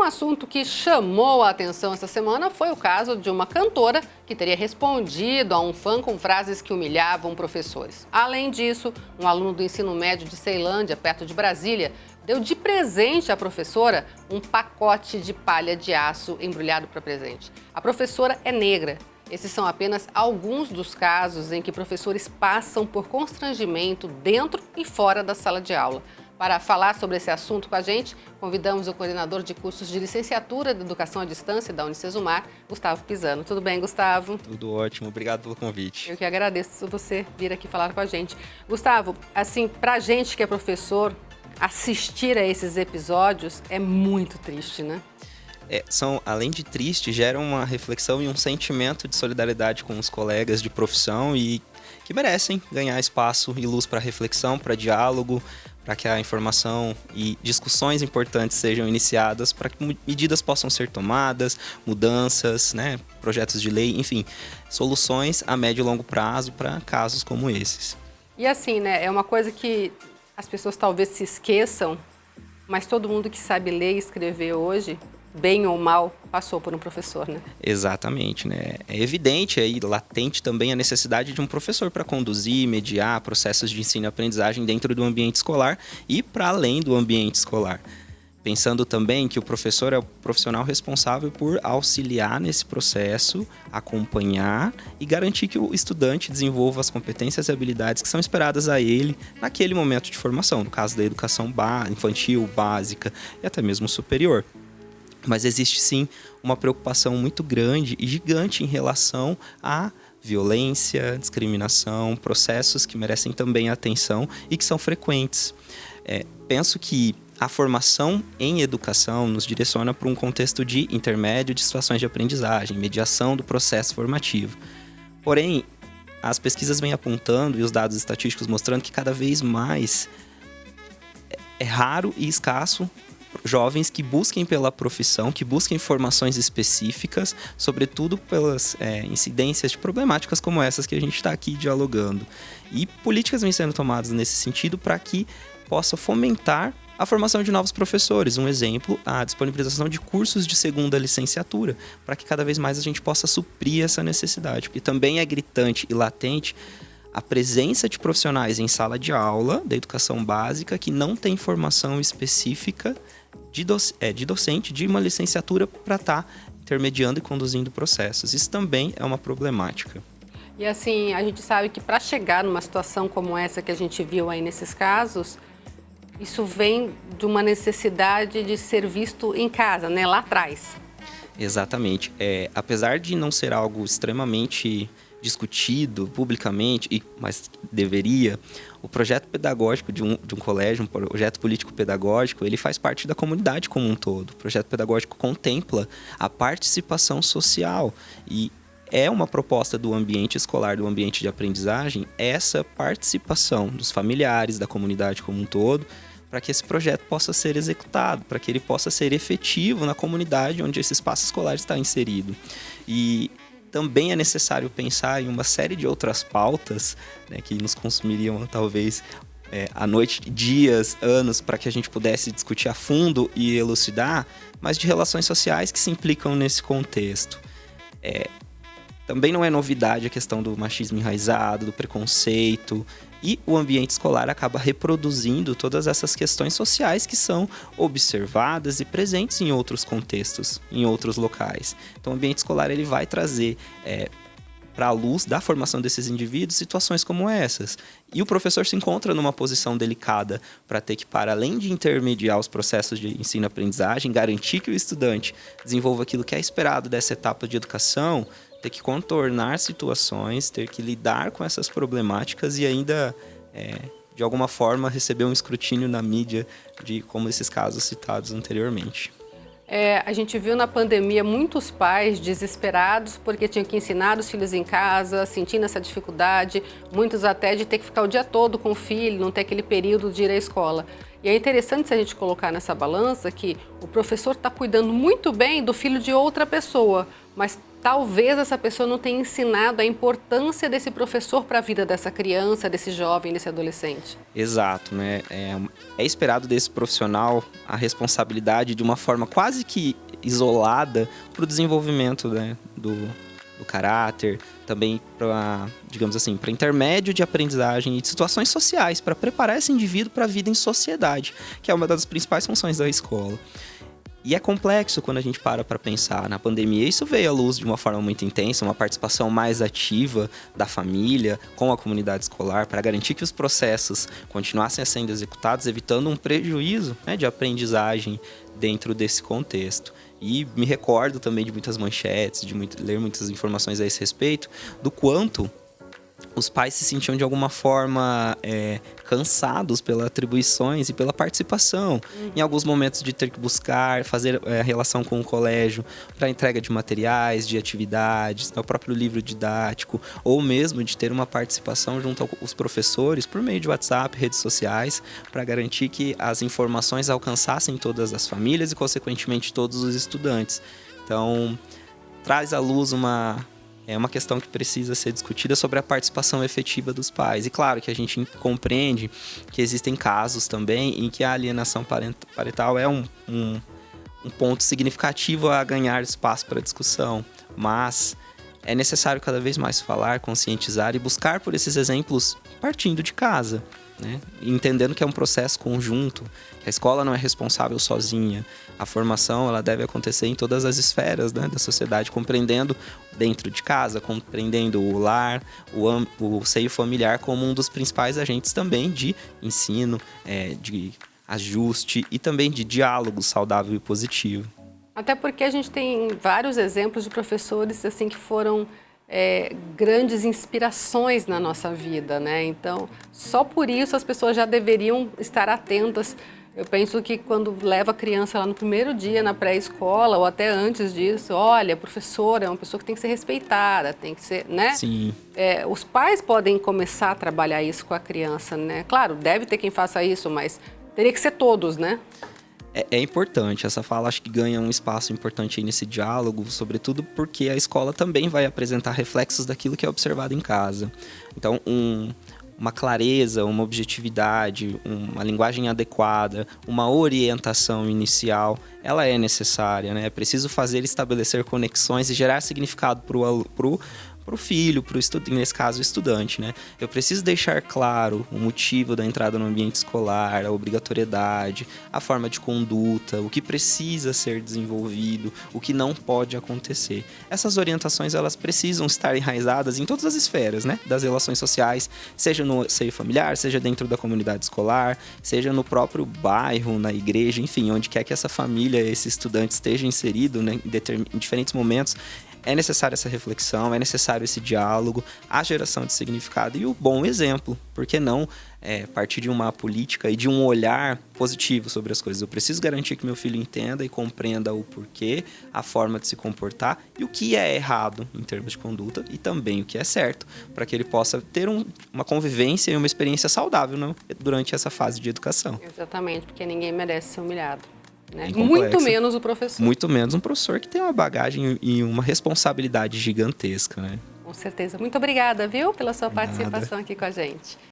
Um assunto que chamou a atenção essa semana foi o caso de uma cantora que teria respondido a um fã com frases que humilhavam professores. Além disso, um aluno do ensino médio de Ceilândia, perto de Brasília, deu de presente à professora um pacote de palha de aço embrulhado para presente. A professora é negra. Esses são apenas alguns dos casos em que professores passam por constrangimento dentro e fora da sala de aula. Para falar sobre esse assunto com a gente, convidamos o coordenador de cursos de licenciatura de Educação à Distância da Unicesumar, Gustavo Pisano. Tudo bem, Gustavo? Tudo ótimo, obrigado pelo convite. Eu que agradeço você vir aqui falar com a gente. Gustavo, assim, pra gente que é professor, assistir a esses episódios é muito triste, né? Além de triste, geram uma reflexão e um sentimento de solidariedade com os colegas de profissão e que merecem ganhar espaço e luz para reflexão, para diálogo, para que a informação e discussões importantes sejam iniciadas, para que medidas possam ser tomadas, mudanças, né, projetos de lei, enfim, soluções a médio e longo prazo para casos como esses. E assim, né, é uma coisa que as pessoas talvez se esqueçam, mas todo mundo que sabe ler e escrever hoje, bem ou mal, passou por um professor, né? Exatamente, né? É evidente aí, latente também a necessidade de um professor para conduzir, mediar processos de ensino e aprendizagem dentro do ambiente escolar e para além do ambiente escolar. Pensando também que o professor é o profissional responsável por auxiliar nesse processo, acompanhar e garantir que o estudante desenvolva as competências e habilidades que são esperadas a ele naquele momento de formação, no caso da educação infantil, básica e até mesmo superior. Mas existe sim uma preocupação muito grande e gigante em relação à violência, discriminação, processos que merecem também atenção e que são frequentes. Penso que a formação em educação nos direciona para um contexto de intermédio de situações de aprendizagem, mediação do processo formativo. Porém, as pesquisas vêm apontando e os dados estatísticos mostrando que cada vez mais é raro e escasso jovens que busquem pela profissão, que busquem formações específicas, sobretudo pelas incidências de problemáticas como essas que a gente está aqui dialogando. E políticas vêm sendo tomadas nesse sentido para que possa fomentar a formação de novos professores. Um exemplo, a disponibilização de cursos de segunda licenciatura, para que cada vez mais a gente possa suprir essa necessidade. Porque também é gritante e latente a presença de profissionais em sala de aula da educação básica que não tem formação específica de docente de uma licenciatura para estar intermediando e conduzindo processos. Isso também é uma problemática. E assim, a gente sabe que para chegar numa situação como essa que a gente viu aí nesses casos, isso vem de uma necessidade de ser visto em casa, né, lá atrás. Exatamente. Apesar de não ser algo extremamente discutido publicamente, mas deveria, o projeto pedagógico de um colégio, um projeto político-pedagógico, ele faz parte da comunidade como um todo. O projeto pedagógico contempla a participação social e é uma proposta do ambiente escolar, do ambiente de aprendizagem, essa participação dos familiares, da comunidade como um todo, para que esse projeto possa ser executado, para que ele possa ser efetivo na comunidade onde esse espaço escolar está inserido. E também é necessário pensar em uma série de outras pautas, né, que nos consumiriam talvez à noite, dias, anos, para que a gente pudesse discutir a fundo e elucidar, mas de relações sociais que se implicam nesse contexto. Também não é novidade a questão do machismo enraizado, do preconceito, e o ambiente escolar acaba reproduzindo todas essas questões sociais que são observadas e presentes em outros contextos, em outros locais. Então o ambiente escolar ele vai trazer para a luz da formação desses indivíduos situações como essas. E o professor se encontra numa posição delicada para ter que, para além de intermediar os processos de ensino-aprendizagem, garantir que o estudante desenvolva aquilo que é esperado dessa etapa de educação, ter que contornar situações, ter que lidar com essas problemáticas e ainda, de alguma forma, receber um escrutínio na mídia de como esses casos citados anteriormente. A gente viu na pandemia muitos pais desesperados porque tinham que ensinar os filhos em casa, sentindo essa dificuldade, muitos até de ter que ficar o dia todo com o filho, não ter aquele período de ir à escola. E é interessante se a gente colocar nessa balança que o professor está cuidando muito bem do filho de outra pessoa, mas talvez essa pessoa não tenha ensinado a importância desse professor para a vida dessa criança, desse jovem, desse adolescente. Exato, né? É esperado desse profissional a responsabilidade de uma forma quase que isolada para o desenvolvimento, né, do caráter, também para, digamos assim, para intermédio de aprendizagem e de situações sociais, para preparar esse indivíduo para a vida em sociedade, que é uma das principais funções da escola. E é complexo quando a gente para pensar. Na pandemia, isso veio à luz de uma forma muito intensa, uma participação mais ativa da família com a comunidade escolar para garantir que os processos continuassem sendo executados, evitando um prejuízo, né, de aprendizagem dentro desse contexto. E me recordo também de muitas manchetes, de ler muitas informações a esse respeito, do quanto os pais se sentiam de alguma forma cansados pelas atribuições e pela participação. Em alguns momentos de ter que buscar, fazer a relação com o colégio para entrega de materiais, de atividades, o próprio livro didático, ou mesmo de ter uma participação junto aos professores por meio de WhatsApp, redes sociais, para garantir que as informações alcançassem todas as famílias e, consequentemente, todos os estudantes. Então, traz à luz uma questão que precisa ser discutida sobre a participação efetiva dos pais. E claro que a gente compreende que existem casos também em que a alienação parental é um ponto significativo a ganhar espaço para discussão. Mas é necessário cada vez mais falar, conscientizar e buscar por esses exemplos partindo de casa, né? Entendendo que é um processo conjunto, que a escola não é responsável sozinha. A formação ela deve acontecer em todas as esferas, né, da sociedade, compreendendo dentro de casa, compreendendo o lar, o seio familiar como um dos principais agentes também de ensino, de ajuste e também de diálogo saudável e positivo. Até porque a gente tem vários exemplos de professores assim que foram grandes inspirações na nossa vida, né? Então, só por isso as pessoas já deveriam estar atentas. Eu penso que quando leva a criança lá no primeiro dia na pré-escola ou até antes disso, olha, a professora é uma pessoa que tem que ser respeitada, tem que ser, né? Sim. Os pais podem começar a trabalhar isso com a criança, né? Claro, deve ter quem faça isso, mas teria que ser todos, né? É importante, essa fala acho que ganha um espaço importante aí nesse diálogo, sobretudo porque a escola também vai apresentar reflexos daquilo que é observado em casa. Então, uma clareza, uma objetividade, uma linguagem adequada, uma orientação inicial, ela é necessária, né? É preciso estabelecer conexões e gerar significado para o filho, nesse caso o estudante, né? Eu preciso deixar claro o motivo da entrada no ambiente escolar, a obrigatoriedade, a forma de conduta, o que precisa ser desenvolvido, o que não pode acontecer. Essas orientações elas precisam estar enraizadas em todas as esferas, né, das relações sociais, seja no seio familiar, seja dentro da comunidade escolar, seja no próprio bairro, na igreja, enfim, onde quer que essa família, esse estudante esteja inserido, né, em diferentes momentos. É necessária essa reflexão, é necessário esse diálogo, a geração de significado e o bom exemplo. Por que não partir de uma política e de um olhar positivo sobre as coisas? Eu preciso garantir que meu filho entenda e compreenda o porquê, a forma de se comportar e o que é errado em termos de conduta e também o que é certo, para que ele possa ter uma convivência e uma experiência saudável, né, durante essa fase de educação. Exatamente, porque ninguém merece ser humilhado. Né? Complexo, muito menos o professor. Muito menos um professor que tem uma bagagem e uma responsabilidade gigantesca, né? Com certeza. Muito obrigada, viu, pela sua participação aqui com a gente.